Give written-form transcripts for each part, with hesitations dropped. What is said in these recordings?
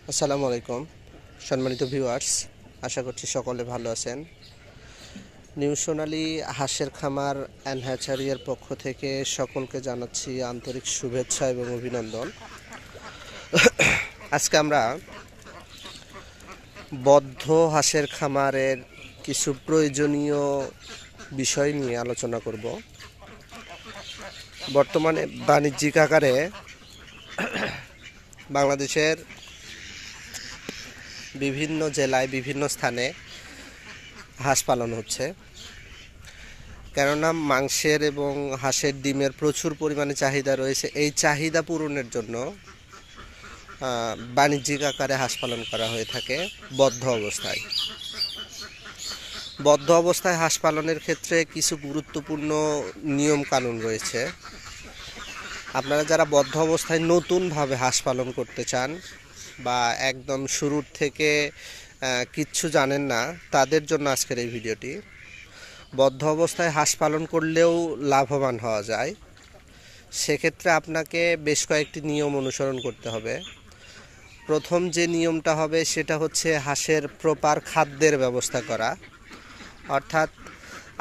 আসসালামু আলাইকুম সম্মানিত ভিউয়ার্স, আশা করছি সকলে ভালো আছেন। নিউ সোনালী হাঁসের খামার অ্যান্ড হ্যাচারিয়ার পক্ষ থেকে সকলকে জানাচ্ছি আন্তরিক শুভেচ্ছা এবং অভিনন্দন। আজকে আমরা বদ্ধ হাঁসের খামারের কিছু প্রয়োজনীয় বিষয় নিয়ে আলোচনা করব। বর্তমানে বাণিজ্যিক আকারে বাংলাদেশের বিভিন্ন জেলায় বিভিন্ন স্থানে হাঁস পালন হচ্ছে, কেননা মাংসের এবং হাঁসের ডিমের প্রচুর পরিমাণে চাহিদা রয়েছে। এই চাহিদা পূরণের জন্য বাণিজ্যিক আকারে হাঁস পালন করা হয়ে থাকে বদ্ধ অবস্থায়। বদ্ধ অবস্থায় হাঁস পালনের ক্ষেত্রে কিছু গুরুত্বপূর্ণ নিয়ম কানুন রয়েছে। আপনারা যারা বদ্ধ অবস্থায় নতুনভাবে হাঁস পালন করতে চান বা একদম শুরুর থেকে কিচ্ছু জানেন না, তাদের জন্য আজকের এই ভিডিওটি। বদ্ধ অবস্থায় হাঁস পালন করলেও লাভবান হওয়া যায়। সেক্ষেত্রে আপনাকে বেশ কয়েকটি নিয়ম অনুসরণ করতে হবে। প্রথম যে নিয়মটা হবে সেটা হচ্ছে হাঁসের প্রপার খাদ্যের ব্যবস্থা করা। অর্থাৎ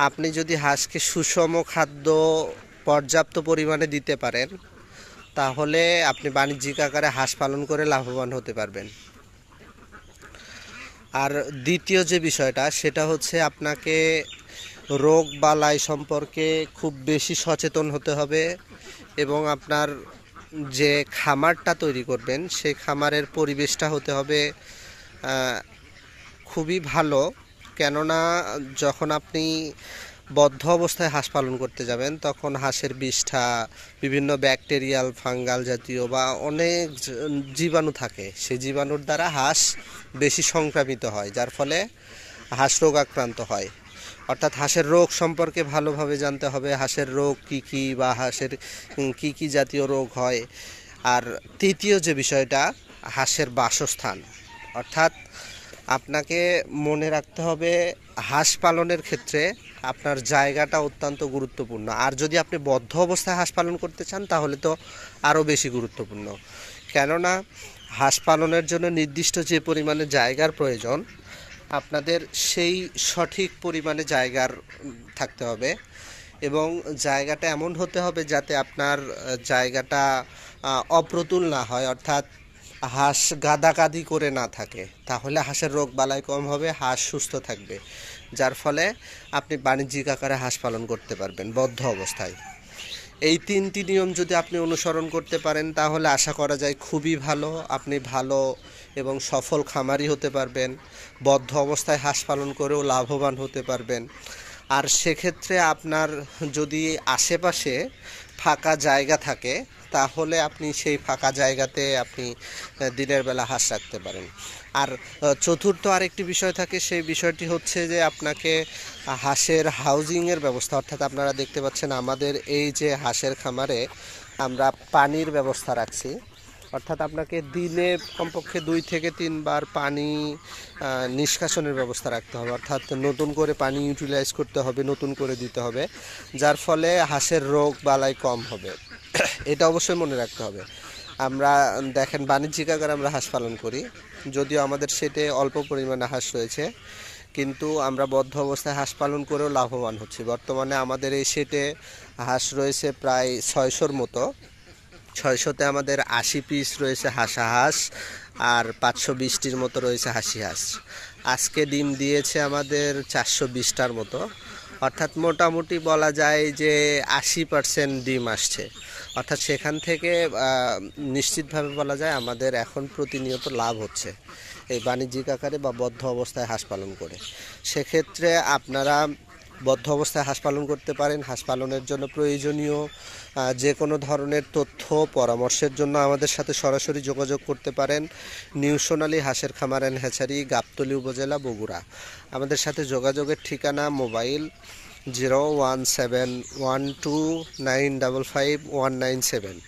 আপনি যদি হাঁসকে সুষম খাদ্য পর্যাপ্ত পরিমাণে দিতে পারেন, তাহলে আপনি বাণিজ্যিক আকারে হাঁস পালন করে লাভবান হতে পারবেন। আর দ্বিতীয় যে বিষয়টা সেটা হচ্ছে আপনাকে রোগ বালাই সম্পর্কে খুব বেশি সচেতন হতে হবে এবং আপনার যে খামারটা তৈরি করবেন সেই খামারের পরিবেশটা হতে হবে খুবই ভালো। কেননা যখন আপনি বদ্ধ অবস্থায় হাঁস পালন করতে যাবেন তখন হাঁসের বিষ্ঠা, বিভিন্ন ব্যাকটেরিয়াল ফাঙ্গাল জাতীয় বা অনেক জীবাণু থাকে। সেই জীবাণুর দ্বারা হাঁস বেশি সংক্রামিত হয়, যার ফলে হাঁস রোগাক্রান্ত হয়। অর্থাৎ হাঁসের রোগ সম্পর্কে ভালোভাবে জানতে হবে, হাঁসের রোগ কী কী বা হাঁসের কী কী জাতীয় রোগ হয়। আর তৃতীয় যে বিষয়টা, হাঁসের বাসস্থান। অর্থাৎ আপনাকে মনে রাখতে হবে হাঁস পালনের ক্ষেত্রে আপনার জায়গাটা অত্যন্ত গুরুত্বপূর্ণ। আর যদি আপনি বদ্ধ অবস্থায় হাঁস পালন করতে চান তাহলে তো আরও বেশি গুরুত্বপূর্ণ। কেননা হাঁস পালনের জন্য নির্দিষ্ট যে পরিমাণে জায়গার প্রয়োজন, আপনাদের সেই সঠিক পরিমাণে জায়গার থাকতে হবে এবং জায়গাটা এমন হতে হবে যাতে আপনার জায়গাটা অপ্রতুল না হয়। অর্থাৎ হাঁস গাদাগাদি করে না থাকে, তাহলে হাঁসের রোগ বালাই কম হবে, হাঁস সুস্থ থাকবে, যার ফলে আপনি বাণিজ্যিক আকারে হাঁস পালন করতে পারবেন বদ্ধ অবস্থায়। এই তিনটি নিয়ম যদি আপনি অনুসরণ করতে পারেন তাহলে আশা করা যায় খুবই ভালো, আপনি ভালো এবং সফল খামারি হতে পারবেন। বদ্ধ অবস্থায় হাঁস পালন করেও লাভবান হতে পারবেন। আর সেক্ষেত্রে আপনার যদি আশেপাশে ফাঁকা জায়গা থাকে তাহলে আপনি সেই ফাঁকা জায়গাতে আপনি দিনের বেলা হাঁস রাখতে পারেন। আর চতুর্থ আরেকটি বিষয় থাকে, সেই বিষয়টি হচ্ছে যে আপনাকে হাঁসের হাউজিংয়ের ব্যবস্থা। অর্থাৎ আপনারা দেখতে পাচ্ছেন আমাদের এই যে হাঁসের খামারে আমরা পানির ব্যবস্থা রাখছি। অর্থাৎ আপনাকে দিনে কমপক্ষে 2 থেকে 3 বার পানি নিষ্কাশনের ব্যবস্থা রাখতে হবে। অর্থাৎ নতুন করে পানি ইউটিলাইজ করতে হবে, নতুন করে দিতে হবে, যার ফলে হাঁসের রোগ বালাই কম হবে। এটা অবশ্যই মনে রাখতে হবে। আমরা দেখেন বাণিজ্যিক আকারে আমরা হাঁস পালন করি, যদিও আমাদের সেটে অল্প পরিমাণে হাঁস রয়েছে, কিন্তু আমরা বদ্ধ অবস্থায় হাঁস পালন করেও লাভবান হচ্ছি। বর্তমানে আমাদের এই সেটে হাঁস রয়েছে প্রায় 600-র মতো। 600-তে আমাদের 80 পিস রয়েছে হাঁসা হাঁস আর 520-টির মতো রয়েছে হাসি হাঁস। আজকে ডিম দিয়েছে আমাদের 420টার মতো। অর্থাৎ মোটামুটি বলা যায় যে 80% ডিম আসছে। অর্থাৎ সেখান থেকে নিশ্চিতভাবে বলা যায় আমাদের এখন প্রতিনিয়ত লাভ হচ্ছে এই বাণিজ্যিক আকারে বা বদ্ধ অবস্থায় হাঁস পালন করে। সেক্ষেত্রে আপনারা বদ্ধ অবস্থায় হাঁস পালন করতে পারেন। হাঁস পালনের জন্য প্রয়োজনীয় যে কোনো ধরনের তথ্য পরামর্শের জন্য আমাদের সাথে সরাসরি যোগাযোগ করতে পারেন। নিউ সোনালী হাঁসের খামার অ্যান্ড হ্যাচারি, গাবতলী উপজেলা, বগুড়া। আমাদের সাথে যোগাযোগের ঠিকানা মোবাইল 01712955197।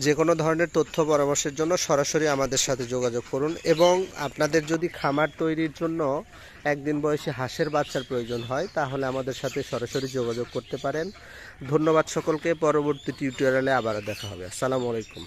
যে কোনো ধরনের তথ্য পরামর্শের জন্য সরাসরি আমাদের সাথে যোগাযোগ করুন। এবং আপনাদের যদি খামার তৈরির জন্য একদিন বয়সী হাঁসের বাচ্চার প্রয়োজন হয় তাহলে আমাদের সাথে সরাসরি যোগাযোগ করতে পারেন। ধন্যবাদ সকলকে। পরবর্তী টিউটোরিয়ালে আবার দেখা হবে। আসসালামু আলাইকুম।